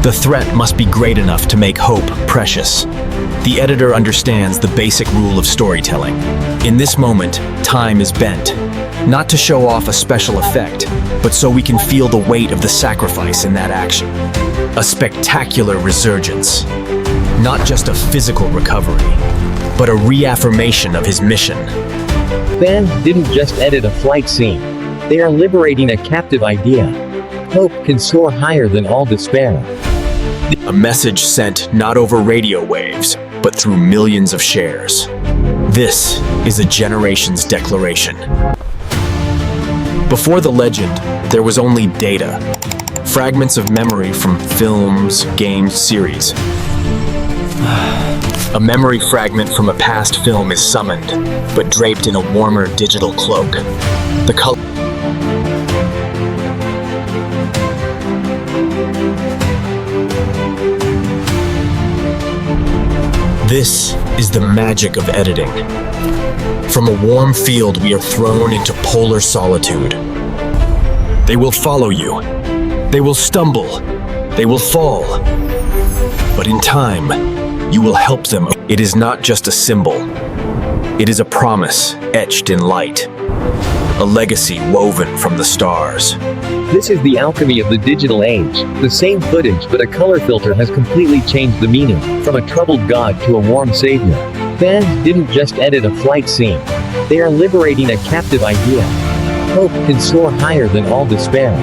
The threat must be great enough to make hope precious. The editor understands the basic rule of storytelling. In this moment, time is bent. Not to show off a special effect, but so we can feel the weight of the sacrifice in that action. A spectacular resurgence. Not just a physical recovery, but a reaffirmation of his mission. Fans didn't just edit a flight scene. They are liberating a captive idea. Hope can soar higher than all despair. A message sent not over radio waves, but through millions of shares. This is a generation's declaration. Before the legend, there was only data. Fragments of memory from films, games, series. A memory fragment from a past film is summoned, but draped in a warmer digital cloak. The color. This is the magic of editing. From a warm field, we are thrown into polar solitude. They will follow you. They will stumble. They will fall. But in time, you will help them. It is not just a symbol. It is a promise etched in light. A legacy woven from the stars. This is the alchemy of the digital age. The same footage, but a color filter has completely changed the meaning, from a troubled god to a warm savior. Fans didn't just edit a flight scene. They are liberating a captive idea. Hope can soar higher than all despair.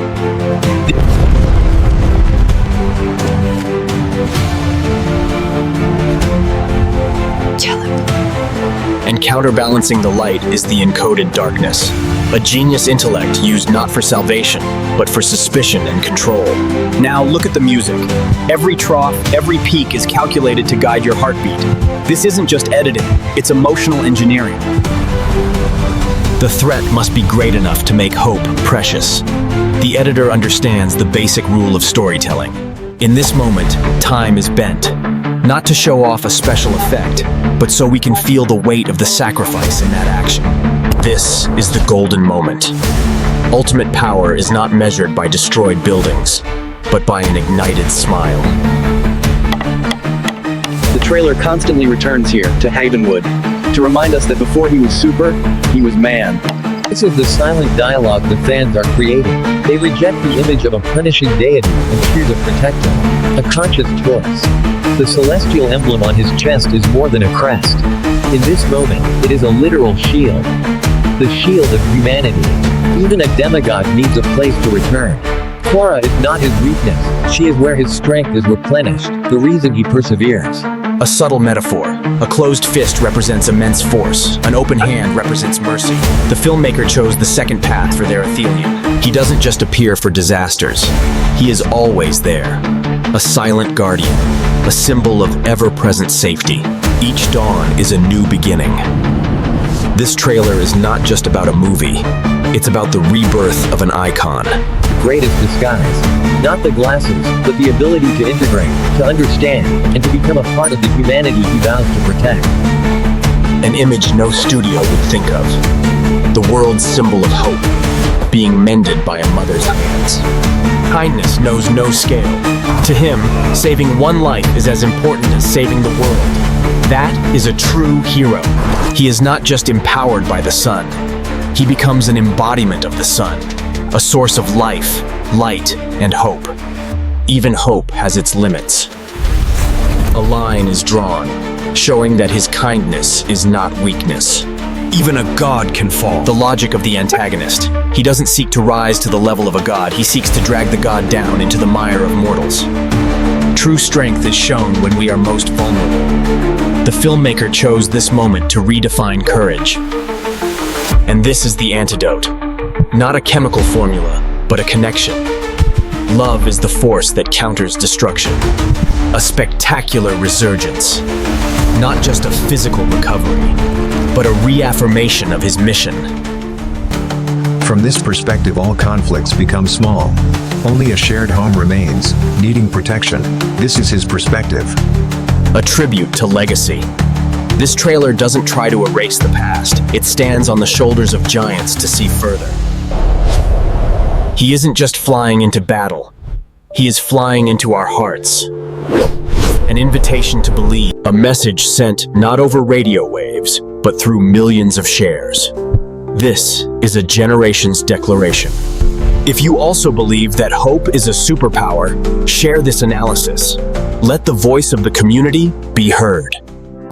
And counterbalancing the light is the encoded darkness. A genius intellect used not for salvation, but for suspicion and control. Now look at the music. Every trough, every peak is calculated to guide your heartbeat. This isn't just editing, it's emotional engineering. The threat must be great enough to make hope precious. The editor understands the basic rule of storytelling. In this moment, time is bent. Not to show off a special effect, but so we can feel the weight of the sacrifice in that action. This is the golden moment. Ultimate power is not measured by destroyed buildings, but by an ignited smile. The trailer constantly returns here, to Havenwood, to remind us that before he was super, he was man. This is the silent dialogue the fans are creating. They reject the image of a punishing deity and choose a protector. A conscious choice. The celestial emblem on his chest is more than a crest. In this moment, it is a literal shield. The shield of humanity. Even a demigod needs a place to return. Quora is not his weakness, she is where his strength is replenished, the reason he perseveres. A subtle metaphor. A closed fist represents immense force. An open hand represents mercy. The filmmaker chose the second path for their Athelian. He doesn't just appear for disasters. He is always there. A silent guardian. A symbol of ever-present safety. Each dawn is a new beginning. This trailer is not just about a movie. It's about the rebirth of an icon. Greatest disguise. Not the glasses, but the ability to integrate, to understand, and to become a part of the humanity he vows to protect. An image no studio would think of. The world's symbol of hope, being mended by a mother's hands. Kindness knows no scale. To him, saving one life is as important as saving the world. That is a true hero. He is not just empowered by the sun. He becomes an embodiment of the sun, a source of life, light, and hope. Even hope has its limits. A line is drawn, showing that his kindness is not weakness. Even a god can fall. The logic of the antagonist. He doesn't seek to rise to the level of a god, he seeks to drag the god down into the mire of mortals. True strength is shown when we are most vulnerable. The filmmaker chose this moment to redefine courage. And this is the antidote. Not a chemical formula, but a connection. Love is the force that counters destruction. A spectacular resurgence. Not just a physical recovery, but a reaffirmation of his mission. From this perspective, all conflicts become small. Only a shared home remains, needing protection. This is his perspective. A tribute to legacy. This trailer doesn't try to erase the past. It stands on the shoulders of giants to see further. He isn't just flying into battle. He is flying into our hearts. An invitation to believe, a message sent not over radio waves, but through millions of shares. This is a generation's declaration. If you also believe that hope is a superpower, share this analysis. Let the voice of the community be heard.